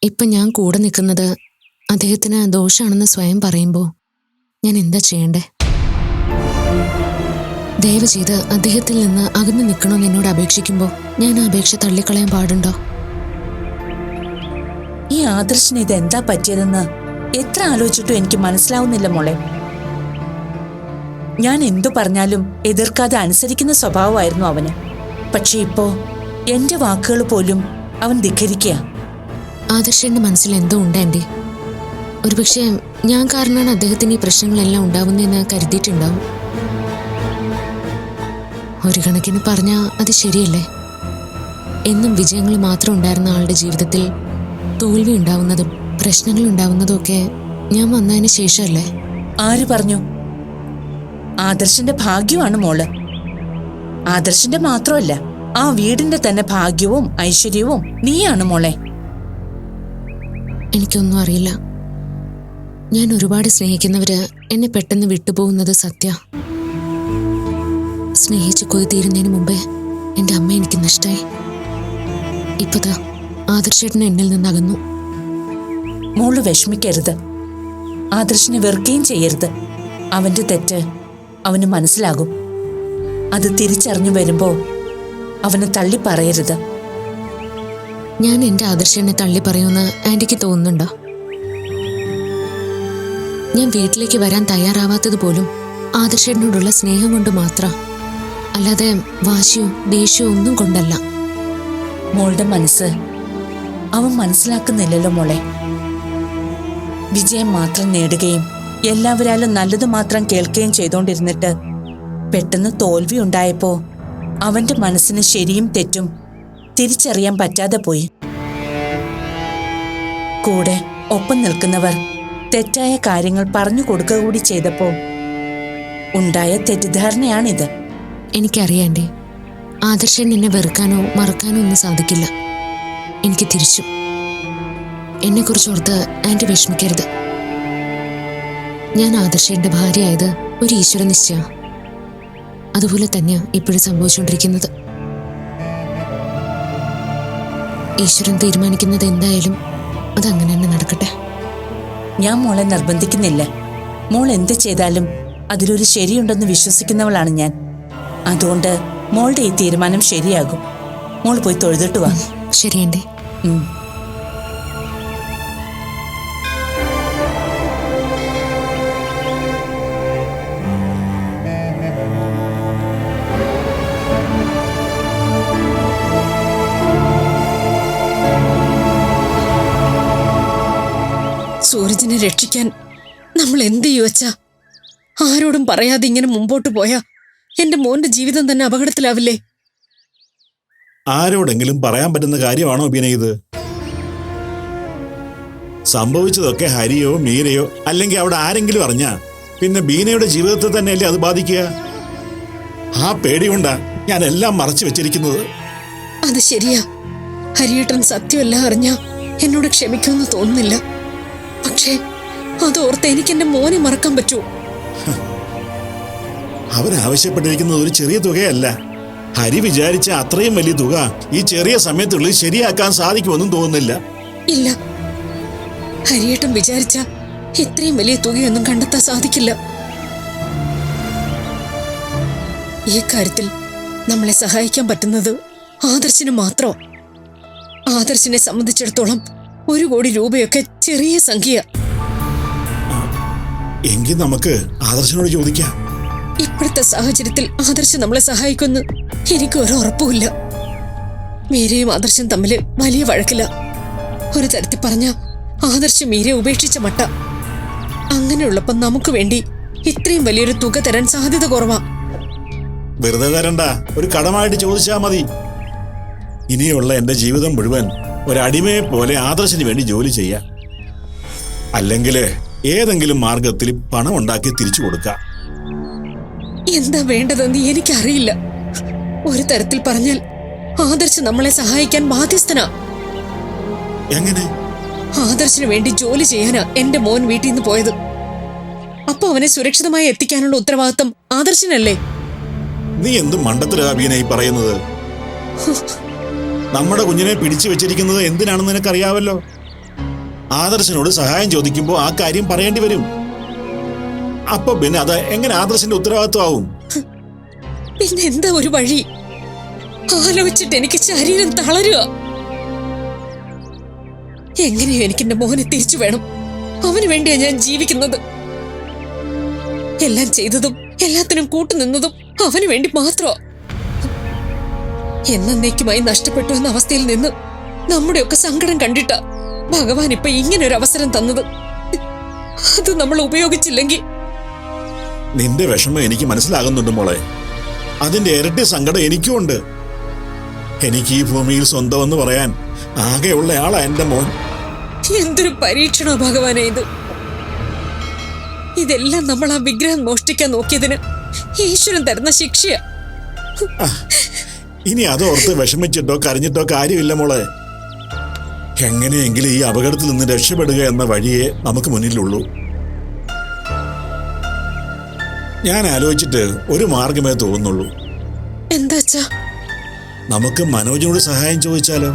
ഇപ്പം ഞാൻ കൂടെ നിൽക്കുന്നത് അദ്ദേഹത്തിന് ദോഷമാണെന്ന് സ്വയം പറയുമ്പോൾ ഞാൻ എന്താ ചെയ്യണ്ടേ? ദയവ് ചെയ്ത് അദ്ദേഹത്തിൽ നിന്ന് അകന്നു നിൽക്കണമെന്ന് എന്നോട് അപേക്ഷിക്കുമ്പോൾ ഞാൻ ആ അപേക്ഷ തള്ളിക്കളയാൻ പാടുണ്ടോ? ഈ ആദർശിന് ഇതെന്താ പറ്റിയതെന്ന് എത്ര ആലോചിച്ചിട്ടും എനിക്ക് മനസ്സിലാവുന്നില്ല മോളെ. ഞാൻ എന്തു പറഞ്ഞാലും എതിർക്കാതെ അനുസരിക്കുന്ന സ്വഭാവമായിരുന്നു അവന്. പക്ഷെ ഇപ്പോ എന്റെ വാക്കുകൾ പോലും അവൻ ധിക്കരിക്കുക. ആദർശന്റെ മനസ്സിൽ എന്തോ ഉണ്ട് ആൻറ്റി. ഒരുപക്ഷെ ഞാൻ കാരണമാണ് അദ്ദേഹത്തിന് ഈ പ്രശ്നങ്ങളെല്ലാം ഉണ്ടാവുന്നതെന്ന് കരുതിയിട്ടുണ്ടാവും. ഒരു കണക്കിന് പറഞ്ഞാൽ അത് ശരിയല്ലേ? എന്നും വിജയങ്ങൾ മാത്രം ഉണ്ടായിരുന്ന ആളുടെ ജീവിതത്തിൽ തോൽവി ഉണ്ടാവുന്നതും പ്രശ്നങ്ങൾ ഉണ്ടാവുന്നതും ഒക്കെ ഞാൻ വന്നതിന് ശേഷമല്ലേ? ആര് പറഞ്ഞു? ആദർശന്റെ ഭാഗ്യമാണ് മോള്. ആദർശന്റെ മാത്രമല്ല, ആ വീടിന്റെ തന്നെ ഭാഗ്യവും ഐശ്വര്യവും നീയാണ് മോളെ. എനിക്കൊന്നും അറിയില്ല. ഞാൻ ഒരുപാട് സ്നേഹിക്കുന്നവര് എന്നെ പെട്ടെന്ന് വിട്ടുപോകുന്നത് സത്യ. സ്നേഹിച്ച് കൊതി തീരുന്നതിന് മുമ്പേ എൻ്റെ അമ്മ എനിക്ക് നഷ്ടമായി. ഇപ്പതാ ആദർശേട്ടൻ എന്നിൽ നിന്നകന്നു. മോള് വിഷമിക്കരുത്. ആദർശിനെ വെറുക്കുകയും ചെയ്യരുത്. അവന്റെ തെറ്റ് അവന് മനസ്സിലാകും. അത് തിരിച്ചറിഞ്ഞു വരുമ്പോ അവനെ തള്ളി പറയരുത്. ഞാൻ എൻ്റെ ആദർശനെ തള്ളി പറയുമെന്ന് ആൻറ്റിക്ക് തോന്നുന്നുണ്ടോ? ഞാൻ വീട്ടിലേക്ക് വരാൻ തയ്യാറാവാത്തത് പോലും ആദർശനോടുള്ള സ്നേഹം കൊണ്ട് മാത്രം, അല്ലാതെ വാശിയോ ദേഷ്യമോ ഒന്നും കൊണ്ടല്ല. മോളുടെ മനസ്സ് അവൻ മനസ്സിലാക്കുന്നില്ലല്ലോ മോളെ. വിജയം മാത്രം നേടുകയും എല്ലാവരാലും നല്ലത് മാത്രം കേൾക്കുകയും ചെയ്തുകൊണ്ടിരുന്നിട്ട് പെട്ടെന്ന് തോൽവി ഉണ്ടായപ്പോ അവന്റെ മനസ്സിന് ശരിയും തെറ്റും തിരിച്ചറിയാൻ പറ്റാതെ പോയി. കൂടെ ഒപ്പം നിൽക്കുന്നവർ തെറ്റായ കാര്യങ്ങൾ പറഞ്ഞു കൊടുക്കുക കൂടി ചെയ്തപ്പോ ഉണ്ടായ തെറ്റിദ്ധാരണയാണിത്. എനിക്കറിയാണ്ടേ, ആദർശൻ എന്നെ വെറുക്കാനോ മറക്കാനോ ഒന്നും സാധിക്കില്ല. എനിക്ക് തിരിച്ചു. എന്നെക്കുറിച്ച് ഓർത്ത് ആൻറ്റി വിഷമിക്കരുത്. ഞാൻ ആദർശന്റെ ഭാര്യയായത് ഒരു ഈശ്വര നിശ്ചയ. അതുപോലെ തന്നെയാണ് ഇപ്പോഴും സംഭവിച്ചുകൊണ്ടിരിക്കുന്നത്. ഈശ്വരൻ തീരുമാനിക്കുന്നത് എന്തായാലും അതങ്ങനെ തന്നെ നടക്കട്ടെ. ഞാൻ മോളെ നിർബന്ധിക്കുന്നില്ല. മോൾ എന്ത് ചെയ്താലും അതിലൊരു ശരിയുണ്ടെന്ന് വിശ്വസിക്കുന്നവളാണ് ഞാൻ. അതുകൊണ്ട് മോളുടെ ഈ തീരുമാനം ശരിയാകും. മോൾ പോയി തൊഴുതിട്ട് വാ. ശരി ആൻറ്റി. സൂരജിനെ രക്ഷിക്കാൻ നമ്മൾ എന്ത് ചെയ്യുവച്ചാ? ആരോടും പറയാതെ ഇങ്ങനെ മുമ്പോട്ട് പോയാ എന്റെ മോന്റെ ജീവിതം തന്നെ അപകടത്തിലാവില്ലേ? ആരോടെങ്കിലും പറയാൻ പറ്റുന്ന കാര്യമാണോ ബീന ഇത്? സംഭവിച്ചതൊക്കെ ഹരിയോ മീരയോ അല്ലെങ്കിൽ അവിടെ ആരെങ്കിലും അറിഞ്ഞാ പിന്നെ ബീനയുടെ ജീവിതത്തെ തന്നെയല്ലേ അത് ബാധിക്കുക? ആ പേടികൊണ്ടാ ഞാൻ എല്ലാം മറച്ചു വെച്ചിരിക്കുന്നത്. അത് ശരിയാ. ഹരിയേട്ടൻ സത്യമെല്ലാം അറിഞ്ഞാ എന്നോട് ക്ഷമിക്കുമെന്ന് തോന്നുന്നില്ല. പക്ഷേ അതോർത്ത് എനിക്ക് എന്റെ മോനെ മറക്കാൻ പറ്റുമോ? അവരാവശ്യപ്പെട്ടിരിക്കുന്നത് ഒരു ചെറിയ തുകയല്ല. ഹരി വിചാരിച്ച അത്രയും വലിയ തുക ഈ ചെറിയ സമയത്തുള്ളിൽ ശരിയാക്കാൻ സാധിക്കുമെന്നും തോന്നുന്നില്ല. ഇല്ല, ഹരിയേട്ടൻ വിചാരിച്ച ഇത്രയും വലിയ തുകയൊന്നും കണ്ടെത്താൻ സാധിക്കില്ല. ഈ കാര്യത്തിൽ നമ്മളെ സഹായിക്കാൻ പറ്റുന്നത് ആദർശിന് മാത്രം. ആദർശിനെ സംബന്ധിച്ചിടത്തോളം 1 കോടി രൂപയൊക്കെ ചെറിയ സംഖ്യ. എങ്കിൽ നമുക്ക് ആദർശനോട് ചോദിക്കാം. ഇപ്പോഴത്തെ സാഹചര്യത്തിൽ ആദർശ് നമ്മളെ സഹായിക്കുമെന്ന് എനിക്ക് ഒരു ഉറപ്പുമില്ല. മീരയും ആദർശം തമ്മിൽ വലിയ വഴക്കില്ല. ഒരു തരത്തിൽ പറഞ്ഞ ആദർശ് മീരയെ ഉപേക്ഷിച്ച മട്ട. അങ്ങനെയുള്ളപ്പോ നമുക്ക് വേണ്ടി ഇത്രയും വലിയൊരു തുക തരാൻ സാധ്യത കുറവാ. വെറുതെ തരണ്ട, ഒരു കടമായിട്ട് ചോദിച്ചാ മതി. ഇനിയുള്ള എന്റെ ജീവിതം മുഴുവൻ ഒരടിമയെ പോലെ ആദർശിന് വേണ്ടി ജോലി ചെയ്യാം. അല്ലെങ്കിൽ ഏതെങ്കിലും മാർഗത്തിൽ പണം ഉണ്ടാക്കി തിരിച്ചു കൊടുക്കാം. എന്താ വേണ്ടതെന്ന് എനിക്കറിയില്ല. ഒരു തരത്തിൽ പറഞ്ഞാൽ ആദർശ് നമ്മളെ സഹായിക്കാൻ ബാധ്യസ്ഥനാ. എങ്ങനെ? ആദർശിന് വേണ്ടി ജോലി ചെയ്യാനാ എന്റെ മോൻ വീട്ടിൽ നിന്ന് പോയത്. അപ്പൊ അവനെ സുരക്ഷിതമായി എത്തിക്കാനുള്ള ഉത്തരവാദിത്തം ആദർശിനല്ലേ? നീ എന്ത് മണ്ടത്തരാബീനായി പറയുന്നത്? നമ്മുടെ കുഞ്ഞിനെ പിടിച്ചു വെച്ചിരിക്കുന്നത് എന്തിനാണെന്ന് നിനക്കറിയാവല്ലോ. ആദർശനോട് സഹായം ചോദിക്കുമ്പോൾ ആ കാര്യം പറയേണ്ടി വരും. അപ്പൊ പിന്നെ അത് എങ്ങനെ ആദർശന്റെ ഉത്തരവാദിത്വമാവും? പിന്നെ എന്താ ഒരു വഴി? ആലോചിച്ചിട്ട് എനിക്ക് ശരീരം തളരുക. എങ്ങനെയോ എനിക്ക് എന്റെ മോനെ തിരിച്ചു വേണം. അവന് വേണ്ടിയാ ഞാൻ ജീവിക്കുന്നത്. എല്ലാം ചെയ്തതും എല്ലാത്തിനും കൂട്ടുനിന്നതും അവന് വേണ്ടി മാത്രമാ. എന്നേക്കുമായി നഷ്ടപ്പെട്ടു എന്ന അവസ്ഥയിൽ നിന്ന് നമ്മുടെയൊക്കെ സങ്കടം കണ്ടിട്ടാ ഭഗവാൻ ഇപ്പൊ ഇങ്ങനെ ഒരു അവസരം തന്നത്. അത് നമ്മൾ ഉപയോഗിച്ചില്ലെങ്കിൽ. നിന്റെ വിഷമം എനിക്ക് മനസ്സിലാകുന്നുണ്ട് മോളെ. അതിന്റെ ഇരട്ടി സങ്കടം എനിക്കും ഉണ്ട്. എനിക്ക് ഈ ഭൂമിയിൽ സ്വന്തമെന്ന് പറയാൻ ആകെയുള്ള ആളാ എന്റെ മോൻ. എന്തൊരു പരീക്ഷണോ ഭഗവാനെ ഇത്. ഇതെല്ലാം നമ്മൾ ആ വിഗ്രഹം മോഷ്ടിക്കാൻ നോക്കിയതിന് ഈശ്വരൻ തരുന്ന ശിക്ഷയാ. ഇനി അതോർത്ത് വിഷമിച്ചിട്ടോ കരഞ്ഞിട്ടോ കാര്യമില്ല മോളെ. എങ്ങനെയെങ്കിലും ഈ അപകടത്തിൽ നിന്ന് രക്ഷപ്പെടുക എന്ന വഴിയേ നമുക്ക് മുന്നിലുള്ളൂ. ഞാൻ ആലോചിച്ചിട്ട് ഒരു മാർഗമേ തോന്നുള്ളൂ. എന്താച്ചാ? നമുക്ക് മനോജിനോട് സഹായം ചോദിച്ചാലോ?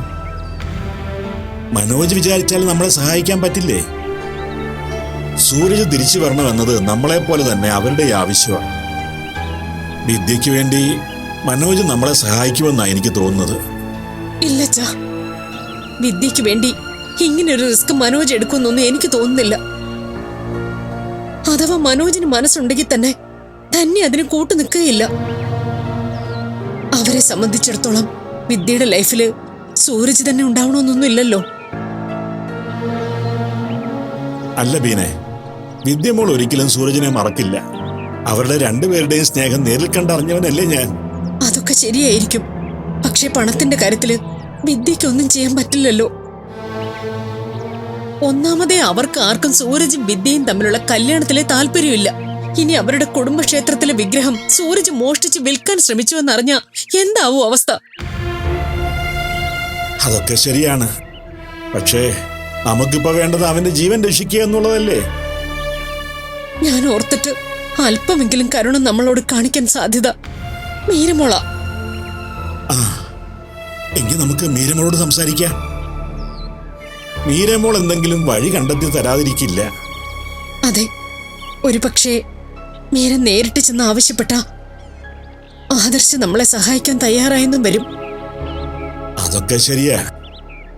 മനോജ് വിചാരിച്ചാൽ നമ്മളെ സഹായിക്കാൻ പറ്റില്ലേ? സൂരജ് തിരിച്ചു വരണമെന്നത് നമ്മളെപ്പോലെ തന്നെ അവരുടെ ആവശ്യമാണ്. വിദ്യയ്ക്ക് വേണ്ടി മനോജ് നമ്മളെ സഹായിക്കുമെന്നാണ് എനിക്ക് തോന്നുന്നത്. ഇല്ലച്ചാ, വിദ്യയ്ക്ക് വേണ്ടി ഇങ്ങനൊരു റിസ്ക് മനോജ് എടുക്കുമെന്നൊന്നും എനിക്ക് തോന്നുന്നില്ല. അഥവാ മനോജിന് മനസ്സുണ്ടെങ്കിൽ തന്നെ അതിന് കൂട്ടു നിൽക്കുകയില്ല. അവരെ സംബന്ധിച്ചിടത്തോളം വിദ്യയുടെ ലൈഫില് സൂരജ് തന്നെ ഉണ്ടാവണമെന്നൊന്നും ഇല്ലല്ലോ. അല്ല ബീനെ, വിദ്യമോൾ ഒരിക്കലും സൂരജിനെ മറക്കില്ല. അവരുടെ രണ്ടുപേരുടെയും സ്നേഹം നേരിൽ കണ്ടറിഞ്ഞവനല്ലേ ഞാൻ. അതൊക്കെ ശരിയായിരിക്കും. പക്ഷെ പണത്തിന്റെ കാര്യത്തില് വിദ്യയ്ക്കൊന്നും ചെയ്യാൻ പറ്റില്ലല്ലോ. ഒന്നാമതേ അവർക്ക് ആർക്കും സൂരജും വിദ്യയും തമ്മിലുള്ള കല്യാണത്തിലെ താല്പര്യമില്ല. ഇനി അവരുടെ കുടുംബക്ഷേത്രത്തിലെ വിഗ്രഹം സൂരജ് മോഷ്ടിച്ച് വിൽക്കാൻ ശ്രമിച്ചുവെന്നറിഞ്ഞ എന്താവൂ അവസ്ഥ? അതൊക്കെ ശരിയാണ്. പക്ഷേ നമുക്കിപ്പോ വേണ്ടത് അവന്റെ ജീവൻ രക്ഷിക്കുക എന്നുള്ളതല്ലേ. ഞാൻ ഓർത്തിട്ട് അല്പമെങ്കിലും കരുണ നമ്മളോട് കാണിക്കാൻ സാധ്യത മീരമോള. എങ്കിൽ നമുക്ക് മീരമോളോട് സംസാരിക്കാം. മീരമോൾ എന്തെങ്കിലും വഴി കണ്ടെത്തി തരാതിരിക്കില്ല. അതെ, ഒരു പക്ഷേ മീര നേരിട്ട് ചെന്ന് ആവശ്യപ്പെട്ട ആദർശ് നമ്മളെ സഹായിക്കാൻ തയ്യാറായെന്നും വരും. അതൊക്കെ ശരിയാ.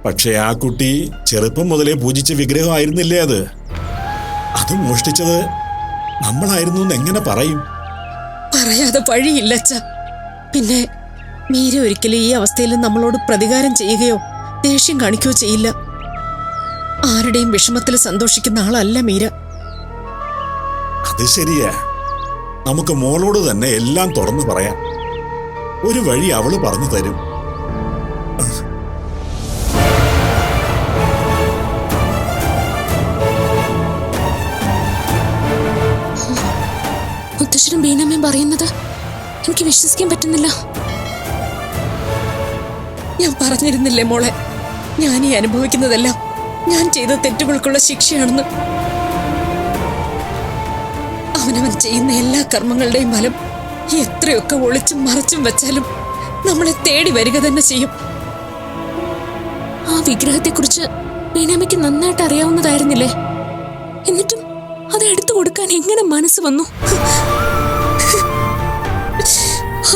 പക്ഷെ ആ കുട്ടി ചെറുപ്പം മുതലേ പൂജിച്ച വിഗ്രഹമായിരുന്നില്ലേ അത്? അത് മോഷ്ടിച്ചത് നമ്മളായിരുന്നു എന്ന് എങ്ങനെ പറയും? പറയാതെ വഴിയില്ലച്ച. പിന്നെ മീര ഒരിക്കലും ഈ അവസ്ഥയിൽ നമ്മളോട് പ്രതികാരം ചെയ്യുകയോ ദേഷ്യം കാണിക്കുകയോ ചെയ്യില്ല. ആരുടെയും വിഷമത്തിൽ സന്തോഷിക്കുന്ന ആളല്ല മീര. അത് ശരിയാ. നമുക്ക് മോളോട് തന്നെ എല്ലാം തുറന്നു പറയാം. ഒരു വഴി അവള് പറഞ്ഞു തരും. മുത്തശ്ശനും ബീനമ്മയും പറയുന്നത് എനിക്ക് വിശ്വസിക്കാൻ പറ്റുന്നില്ല. ഞാൻ പറഞ്ഞിരുന്നില്ലേ മോളെ, ഞാൻ ഈ അനുഭവിക്കുന്നതെല്ലാം ഞാൻ ചെയ്ത തെറ്റുകൾക്കുള്ള ശിക്ഷയാണെന്ന്. അവനവൻ ചെയ്യുന്ന എല്ലാ കർമ്മങ്ങളുടെയും ഫലം എത്രയൊക്കെ ഒളിച്ചും മറച്ചും വെച്ചാലും നമ്മളെ തേടി വരിക തന്നെ ചെയ്യും. ആ വിഗ്രഹത്തെക്കുറിച്ച് ബീനാമ്മയ്ക്ക് നന്നായിട്ട് അറിയാവുന്നതായിരുന്നില്ലേ? എന്നിട്ടും അത് എടുത്തു കൊടുക്കാൻ എങ്ങനെ മനസ്സ് വന്നു?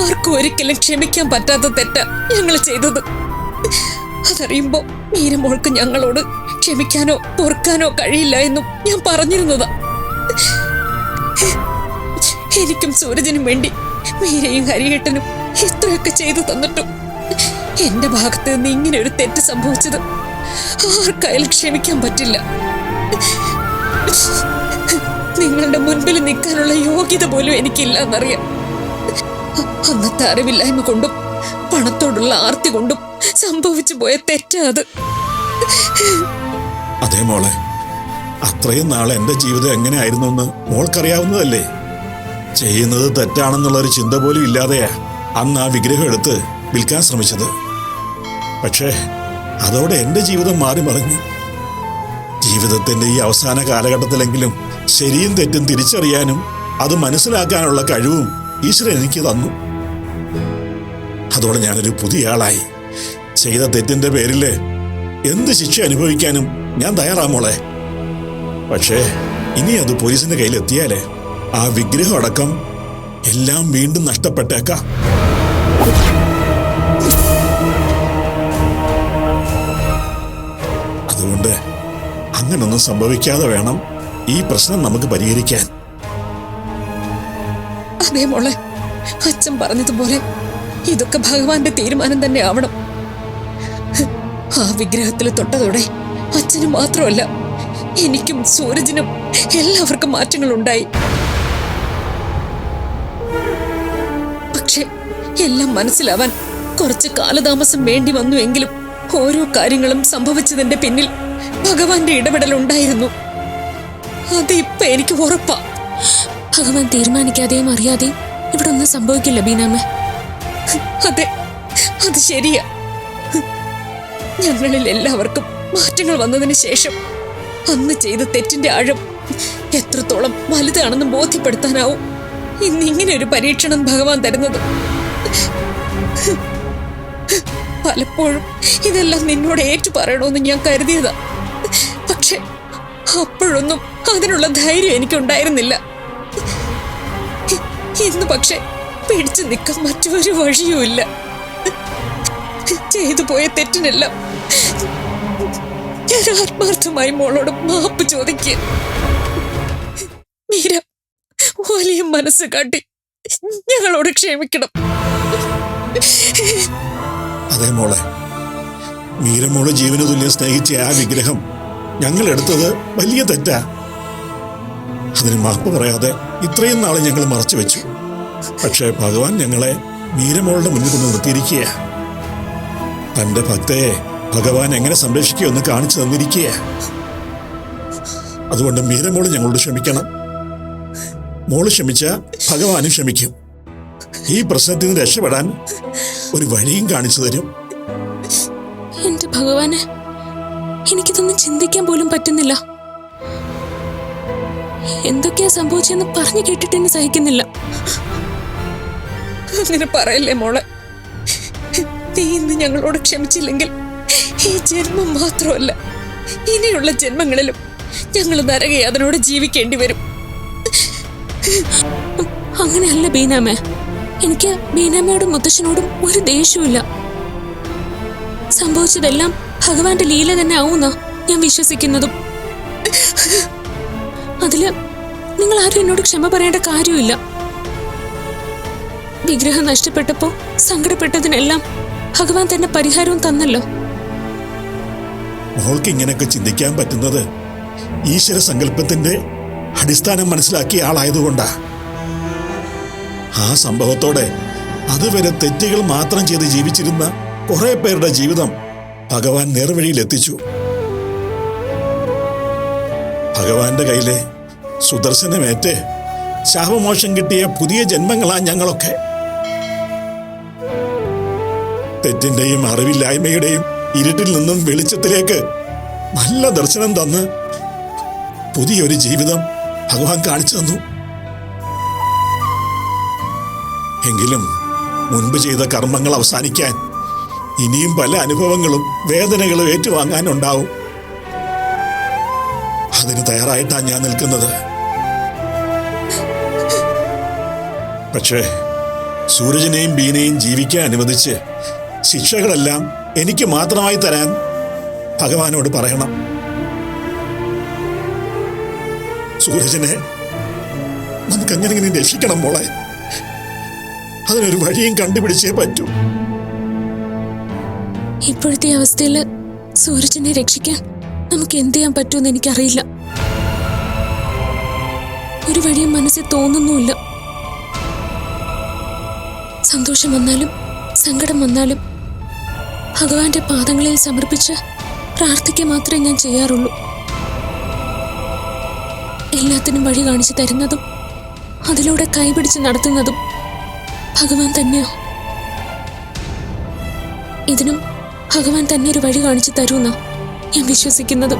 ആർക്കും ഒരിക്കലും ക്ഷമിക്കാൻ പറ്റാത്ത തെറ്റാ ഞങ്ങൾ ചെയ്തത്. അതറിയുമ്പോ മീരമോൾക്ക് ഞങ്ങളോട് ക്ഷമിക്കാനോ പൊറുക്കാനോ കഴിയില്ല എന്നും ഞാൻ പറഞ്ഞിരുന്നതാ. എനിക്കും സൂരജിനും വേണ്ടി മീരയും ഹരിയേട്ടനും ഇത്രയൊക്കെ ചെയ്തു തന്നിട്ടും എന്റെ ഭാഗത്ത് നിന്ന് ഇങ്ങനെ ഒരു തെറ്റ് സംഭവിച്ചത് ആർക്കായാലും ക്ഷമിക്കാൻ പറ്റില്ല. നിങ്ങളുടെ മുൻപിൽ നിൽക്കാനുള്ള യോഗ്യത പോലും എനിക്കില്ല എന്നറിയാം. അന്നത്തെ അറിവില്ലായ്മ കൊണ്ടും പണത്തോടുള്ള ആർത്തി കൊണ്ടും സംഭവിച്ചു പോയ തെറ്റാ അത്. അതേ മോളെ, അത്രയും നാൾ എന്റെ ജീവിതം എങ്ങനെയായിരുന്നു എന്ന് മോൾക്കറിയാവുന്നതല്ലേ. ചെയ്യുന്നത് തെറ്റാണെന്നുള്ളൊരു ചിന്ത പോലും ഇല്ലാതെയാ അന്ന് ആ വിഗ്രഹം എടുത്ത് വിൽക്കാൻ ശ്രമിച്ചത്. പക്ഷേ അതോടെ എന്റെ ജീവിതം മാറി മറിഞ്ഞു. ജീവിതത്തിന്റെ ഈ അവസാന കാലഘട്ടത്തിലെങ്കിലും ശരിയും തെറ്റും തിരിച്ചറിയാനും അത് മനസ്സിലാക്കാനുള്ള കഴിവും ഈശ്വരൻ എനിക്ക് തന്നു. അതോടെ ഞാനൊരു പുതിയ ആളായി. ചെയ്ത തെറ്റിന്റെ പേരില് എന്ത് ശിക്ഷ അനുഭവിക്കാനും ഞാൻ തയ്യാറാ മോളെ. പക്ഷേ ഇനി അത് പോലീസിന്റെ കയ്യിലെത്തിയാലേ ആ വിഗ്രഹം അടക്കം എല്ലാം വീണ്ടും നഷ്ടപ്പെട്ടേക്കാം. അതുകൊണ്ട് അങ്ങനൊന്നും സംഭവിക്കാതെ വേണം ഈ പ്രശ്നം നമുക്ക് പരിഹരിക്കാൻ. അതേ മോളെ, അച്ഛൻ പറഞ്ഞതുപോലെ ഇതൊക്കെ ഭഗവാന്റെ തീരുമാനം തന്നെ ആവണം. ആ വിഗ്രഹത്തിൽ തൊട്ടതോടെ അച്ഛനും മാത്രമല്ല, എനിക്കും സൂരജിനും എല്ലാവർക്കും മാറ്റങ്ങൾ ഉണ്ടായി. പക്ഷെ എല്ലാം മനസ്സിലാവാൻ കുറച്ച് കാലതാമസം വേണ്ടി വന്നുവെങ്കിലും ഓരോ കാര്യങ്ങളും സംഭവിച്ചതിന്റെ പിന്നിൽ ഭഗവാന്റെ ഇടപെടൽ ഉണ്ടായിരുന്നു. അത് ഇപ്പൊ എനിക്ക് ഉറപ്പാ. ഭഗവാൻ തീരുമാനിക്കാതെയും അറിയാതെയും ഇവിടെ ഒന്നും സംഭവിക്കില്ല ബീനാമ്മ. അതെ, അത് ശരിയാ. ഞങ്ങളിൽ എല്ലാവർക്കും മാറ്റങ്ങൾ വന്നതിന് ശേഷം അന്ന് ചെയ്ത തെറ്റിന്റെ ആഴം എത്രത്തോളം വലുതാണെന്ന് ബോധ്യപ്പെടുത്താനാവും ഇന്നിങ്ങനെ ഒരു പരീക്ഷണം ഭഗവാൻ തരുന്നത്. പലപ്പോഴും ഇതെല്ലാം നിന്നോട് ഏറ്റു പറയണമെന്ന് ഞാൻ കരുതിയതാ. പക്ഷെ അപ്പോഴൊന്നും അതിനുള്ള ധൈര്യം എനിക്കുണ്ടായിരുന്നില്ല. ഇന്ന് പക്ഷെ പിടിച്ചു നിൽക്കാൻ മറ്റൊരു വഴിയുമില്ല. ചെയ്തു പോയ തെറ്റിനെല്ലാം ഞാൻ ആത്മാർത്ഥമായി മോളോട് മാപ്പ് ചോദിക്കുക. മീര, വലിയ മനസ്സ് കാട്ടി ഞങ്ങളോട് ക്ഷമിക്കണം. അതെ മോളെ, മീരമോള് ജീവന തുല്യം സ്നേഹിച്ച ആ വിഗ്രഹം ഞങ്ങൾ എടുത്തത് വലിയ തെറ്റാ. അതിന് മാപ്പ് പറയാതെ ഇത്രയും നാളെ ഞങ്ങൾ മറച്ചു വെച്ചു. പക്ഷേ ഭഗവാൻ ഞങ്ങളെ മീരമോളുടെ മുന്നിൽ കൊണ്ട് നിർത്തിയിരിക്കുക. തന്റെ ഭക്തയെ ഭഗവാൻ എങ്ങനെ സംരക്ഷിക്കുമെന്ന് കാണിച്ചു തന്നിരിക്കുക. അതുകൊണ്ട് മീരമോള് ഞങ്ങളോട് ക്ഷമിക്കണം. മോള് ക്ഷമിച്ച ഭഗവാനും ക്ഷമിക്കും. ഈ പ്രശ്നത്തിൽ നിന്ന് രക്ഷപ്പെടാൻ ഒരു വഴിയും കാണിച്ചു തരും. എന്റെ ഭഗവാനെ, എനിക്കിതൊന്നും ചിന്തിക്കാൻ പോലും പറ്റുന്നില്ല. എന്തൊക്കെയാ സംഭവിച്ചെന്ന് പറഞ്ഞു കേട്ടിട്ട് എന്നെ സഹിക്കുന്നില്ല. അങ്ങനെ പറയല്ലേ മോളെ. നീ ഇന്ന് ഞങ്ങളോട് ക്ഷമിച്ചില്ലെങ്കിൽ ഈ ജന്മം മാത്രമല്ല, ഇനിയുള്ള ജന്മങ്ങളിലും ഞങ്ങൾ നരകയാതനോട് ജീവിക്കേണ്ടി വരും. അങ്ങനെയല്ല ബീനാമ്മ. എനിക്ക് ബീനാമ്മയോടും മുത്തശ്ശനോടും ഒരു ദേഷ്യമില്ല. സംഭവിച്ചതെല്ലാം ഭഗവാന്റെ ലീല തന്നെ ആവുന്ന ഞാൻ വിശ്വസിക്കുന്നതും. അതില് നിങ്ങൾ ആരും എന്നോട് ക്ഷമ പറയേണ്ട കാര്യമില്ല. വിഗ്രഹം നഷ്ടപ്പെട്ടപ്പോ സങ്കടപ്പെട്ടതിനെല്ലാം ഭഗവാൻ തന്നെ പരിഹാരവും തന്നല്ലോ. മോൾക്ക് ഇങ്ങനെയൊക്കെ ചിന്തിക്കാൻ പറ്റുന്നത് ഈശ്വര സങ്കല്പത്തിന്റെ അടിസ്ഥാനം മനസ്സിലാക്കിയ ആളായതുകൊണ്ടാ. ആ സംഭവത്തോടെ അതുവരെ തെറ്റുകൾ മാത്രം ചെയ്ത് ജീവിച്ചിരുന്ന കുറെ പേരുടെ ജീവിതം ഭഗവാൻ നേർവഴിയിലെത്തിച്ചു. ഭഗവാന്റെ കയ്യിലെ സുദർശനമേറ്റ് ശാപമോക്ഷം കിട്ടിയ പുതിയ ജന്മങ്ങളാ ഞങ്ങളൊക്കെ. തെറ്റിന്റെയും അറിവില്ലായ്മയുടെയും ഇരുട്ടിൽ നിന്നും വെളിച്ചത്തിലേക്ക് നല്ല ദർശനം തന്ന് പുതിയൊരു ജീവിതം ഭഗവാൻ കാണിച്ചു തന്നു. എങ്കിലും മുൻപ് ചെയ്ത കർമ്മങ്ങൾ അവസാനിക്കാൻ ഇനിയും പല അനുഭവങ്ങളും വേദനകളും ഏറ്റുവാങ്ങാനുണ്ടാവും. അതിന് തയ്യാറായിട്ടാണ് ഞാൻ നിൽക്കുന്നത്. പക്ഷേ സൂരജിനെയും ബീനയും ജീവിക്കാൻ അനുവദിച്ച് ശിക്ഷകളെല്ലാം എനിക്ക് മാത്രമായി തരാൻ ഭഗവാനോട് പറയണം. സൂരജിനെ നമുക്കെങ്ങനെങ്കിലും രക്ഷിക്കണം മോളെ. അതിനൊരു വഴിയും കണ്ടുപിടിച്ചേ പറ്റൂ. ഇപ്പോഴത്തെ അവസ്ഥയിൽ സൂരജിനെ രക്ഷിക്കാൻ നമുക്ക് എന്ത് ചെയ്യാൻ പറ്റുമെന്ന് എനിക്കറിയില്ല. ഒരു വഴിയും മനസ്സിൽ തോന്നുന്നുമില്ല. സന്തോഷം വന്നാലും സങ്കടം വന്നാലും ഭഗവാന്റെ പാദങ്ങളിൽ സമർപ്പിച്ച് പ്രാർത്ഥിക്കുക മാത്രമേ ഞാൻ ചെയ്യാറുള്ളൂ. എല്ലാത്തിനും വഴി കാണിച്ചു തരുന്നതും അതിലൂടെ കൈപിടിച്ച് നടത്തുന്നതും ഭഗവാൻ തന്നെയാ. ഇതിനും ഭഗവാൻ തന്നെ ഒരു വഴി കാണിച്ചു തരൂന്നാ ഞാൻ വിശ്വസിക്കുന്നത്.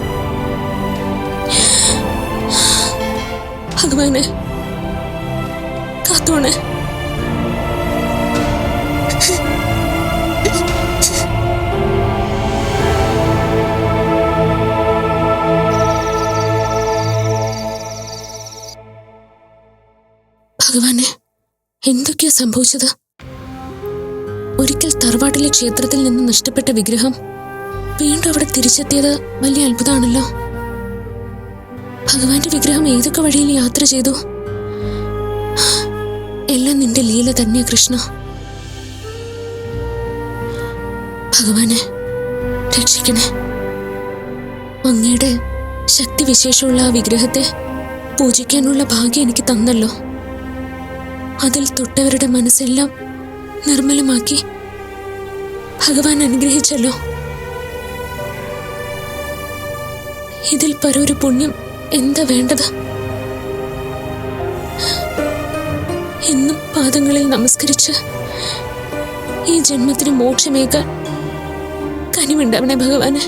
ഭഗവാനെ കാത്തോണേ. ഭഗവാനെ, എന്തൊക്കെയാ സംഭവിച്ചത്? ഒരിക്കൽ തറവാട്ടിലെ ക്ഷേത്രത്തിൽ നിന്ന് നഷ്ടപ്പെട്ട വിഗ്രഹം വീണ്ടും അവിടെ തിരിച്ചെത്തിയത് വലിയ അത്ഭുതമാണല്ലോ. ഭഗവാന്റെ വിഗ്രഹം ഏതൊക്കെ വഴിയിൽ യാത്ര ചെയ്തു? എല്ലാം നിന്റെ ലീല തന്നെയാ കൃഷ്ണ. ഭഗവാനെ, രക്ഷിക്കണേ. അങ്ങയുടെ ശക്തി വിശേഷമുള്ള ആ വിഗ്രഹത്തെ പൂജിക്കാനുള്ള ഭാഗ്യം എനിക്ക് തന്നല്ലോ. അതിൽ തൊട്ടവരുടെ മനസ്സെല്ലാം നിർമ്മലമാക്കി ഭഗവാൻ അനുഗ്രഹിച്ചല്ലോ. ഇതിൽ പരൊരു പുണ്യം എന്താ വേണ്ടത്? എന്നും പാദങ്ങളിൽ നമസ്കരിച്ച് ഈ ജന്മത്തിന് മോക്ഷമേകാൻ കനിവുണ്ടാവണേ ഭഗവാനെ.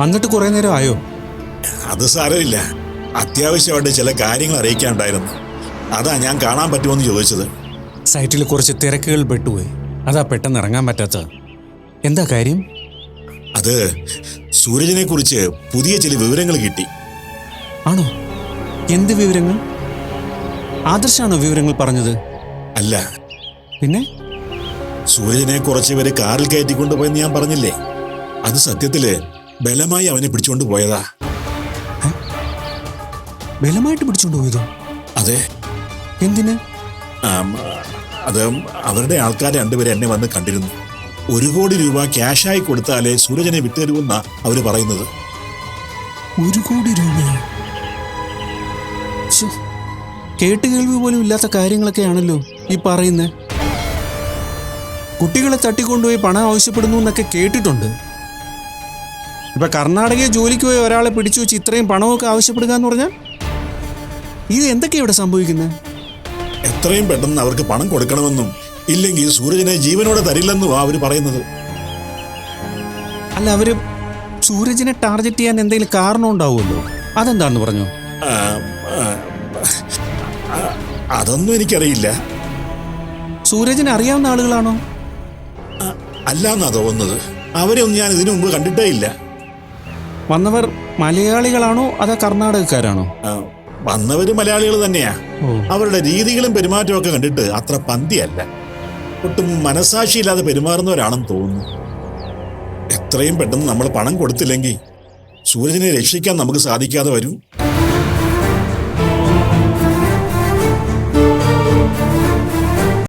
വന്നിട്ട് കുറെ നേരം ആയോ? അത് സാരമില്ല, അത്യാവശ്യമായിട്ട് ചില കാര്യങ്ങൾ അറിയിക്കാനുണ്ടായിരുന്നു. അതാ ഞാൻ കാണാൻ പറ്റുമോന്ന് ചോദിച്ചത്. സൈറ്റിൽ കുറച്ച് തിരക്കുകൾ പെട്ടുപോയി, അതാ പെട്ടെന്ന് ഇറങ്ങാൻ പറ്റാത്തത്. എന്താ കാര്യം? അത് സൂരജിനെ കുറിച്ച് പുതിയ ചില വിവരങ്ങൾ കിട്ടി. ആണോ? എന്ത് വിവരങ്ങൾ? ആദർശാണോ വിവരങ്ങൾ പറഞ്ഞത്? അല്ല, പിന്നെ സൂരജിനെ കുറച്ചുപേര് കാറിൽ കയറ്റിക്കൊണ്ടുപോയെന്ന് ഞാൻ പറഞ്ഞില്ലേ? അത് സത്യത്തില് ബലമായി അവനെ പിടിച്ചുകൊണ്ട് പോയതാ. ബലമായിട്ട് പിടിച്ചോണ്ട് പോയതോ? അതെ. എന്തിന്? അത് അവരുടെ ആൾക്കാർ രണ്ടുപേരെ എന്നെ വന്ന് കണ്ടിരുന്നു. 1 കോടി രൂപ ക്യാഷായി കൊടുത്താലേ സൂരജിനെ വിട്ടുതരുമെന്നാ അവര് പറയുന്നത്. 1 കോടി രൂപയോ? കേട്ടുകേൾവി പോലും ഇല്ലാത്ത കാര്യങ്ങളൊക്കെയാണല്ലോ ഈ പറയുന്നത്. കുട്ടികളെ തട്ടിക്കൊണ്ടുപോയി പണം ആവശ്യപ്പെടുന്നു എന്നൊക്കെ കേട്ടിട്ടുണ്ട്. ഇപ്പൊ കർണാടകയിൽ ജോലിക്ക് പോയി ഒരാളെ പിടിച്ചു വെച്ച് ഇത്രയും പണമൊക്കെ ആവശ്യപ്പെടുക എന്ന് പറഞ്ഞാൽ ഇത് എന്തൊക്കെയാ ഇവിടെ സംഭവിക്കുന്നത്? എത്രയും പെട്ടെന്ന് അവർക്ക് പണം കൊടുക്കണമെന്നും ഇല്ലെങ്കിൽ സൂരജിനെ ജീവനോടെ തരില്ലെന്നും അവർ പറയുന്നത്. അല്ല, അവര് സൂരജിനെ ടാർഗറ്റ് ചെയ്യാൻ എന്തെങ്കിലും കാരണം ഉണ്ടാവുമല്ലോ, അതെന്താണെന്ന് പറഞ്ഞു? ആ, ആ, ആ, അതൊന്നും എനിക്കറിയില്ല. സൂരജിനെ അറിയാവുന്ന ആളുകളാണോ? അല്ലാന്നാ തോന്നുന്നത്. അവരെ ഒന്നും ഞാൻ ഇതിനു മുമ്പ് കണ്ടിട്ടേ ഇല്ല. വന്നവർ മലയാളികളാണോ അതോ കർണാടകക്കാരാണോ? വന്നവര് മലയാളികൾ തന്നെയാ. അവരുടെ രീതികളും പെരുമാറ്റവും ഒക്കെ കണ്ടിട്ട് അത്ര പന്തിയല്ല. ഒട്ടും മനസാക്ഷിയില്ലാതെ പെരുമാറുന്നവരാണെന്ന് തോന്നുന്നു. എത്രയും പെട്ടെന്ന് നമ്മൾ പണം കൊടുത്തില്ലെങ്കിൽ സൂരജിനെ രക്ഷിക്കാൻ നമുക്ക് സാധിക്കാതെ വരും.